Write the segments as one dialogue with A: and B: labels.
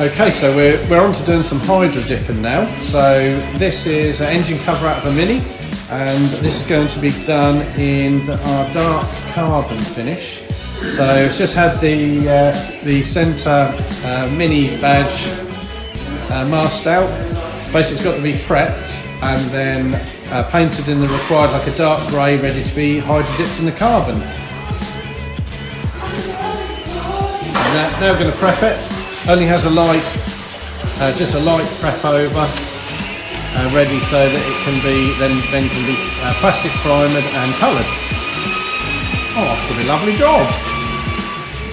A: Okay, so we're on to doing some hydro dipping now. So this is an engine cover out of a Mini, and this is going to be done in our dark carbon finish. So it's just had the centre Mini badge masked out. Basically it's got to be prepped and then painted in the required, like a dark grey, ready to be hydro dipped in the carbon. And now we're going to prep it. Only has a light, just a light prep over, ready so that it can be then can be plastic primered and coloured. Oh, could be a lovely job.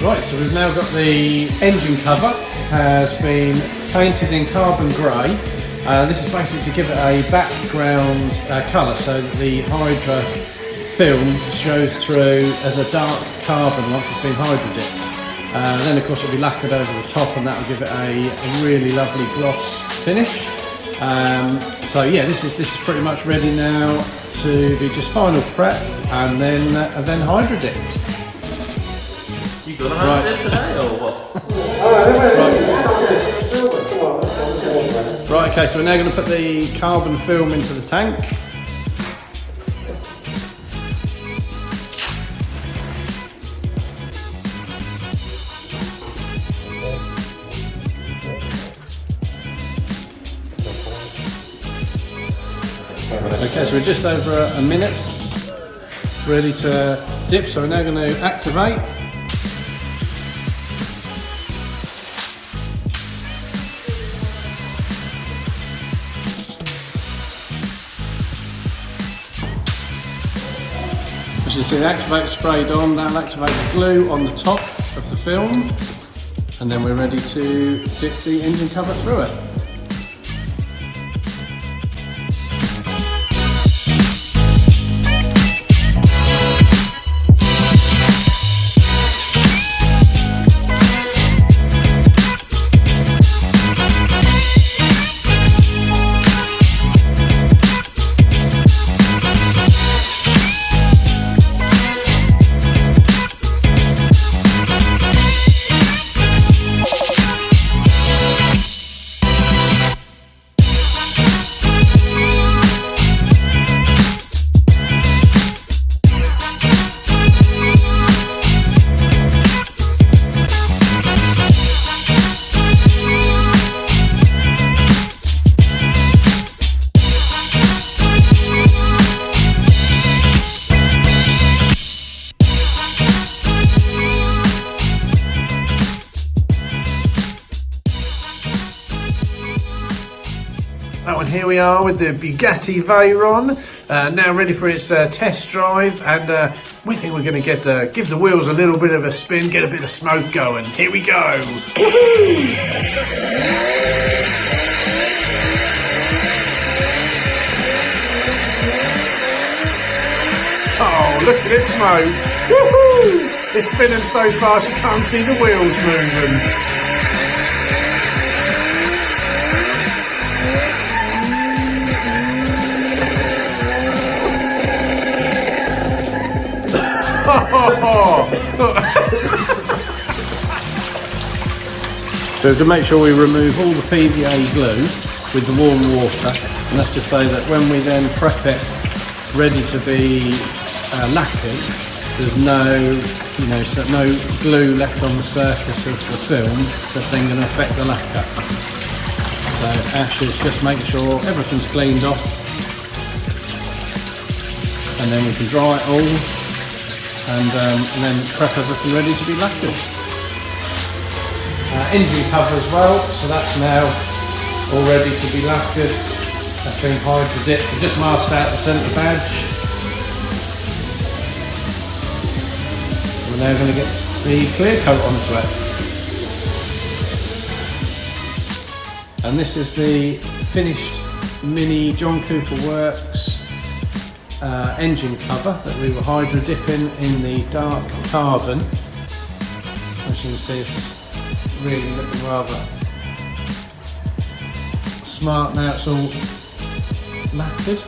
A: Right, so we've now got the engine cover, has been painted in carbon grey. This is basically to give it a background colour so that the hydro film shows through as a dark carbon once it's been hydro dipped. Then of course it'll be lacquered over the top, and that will give it a really lovely gloss finish. So yeah, this is pretty much ready now to be just final prep and then hydro dipped.
B: You got a hydro dip today or what?
A: Right, okay, so we're now going to put the carbon film into the tank. Okay, so we're just over a minute ready to dip, so we're now going to activate. As you can see, the activator sprayed on, that'll activate the glue on the top of the film, and then we're ready to dip the engine cover through it. Oh, and here we are with the Bugatti Veyron, now ready for its test drive, and we think we're going to give the wheels a little bit of a spin, get a bit of smoke going. Here we go! Woohoo! Oh, look at it smoke! Woohoo! It's spinning so fast you can't see the wheels moving. So to make sure we remove all the PVA glue with the warm water, and that's to say that when we then prep it ready to be lacquered, there's no glue left on the surface of the film that's then going to affect the lacquer. So Ash is just making sure everything's cleaned off, and then we can dry it all. And then prep everything ready to be lacquered. Engine cover as well, so that's now all ready to be lacquered. That's been hydro dipped. We just masked out the centre badge. We're now going to get the clear coat onto it. And this is the finished Mini John Cooper Works engine cover that we were hydro dipping in the dark carbon. As you can see, it's really looking rather smart now. It's all lacquered.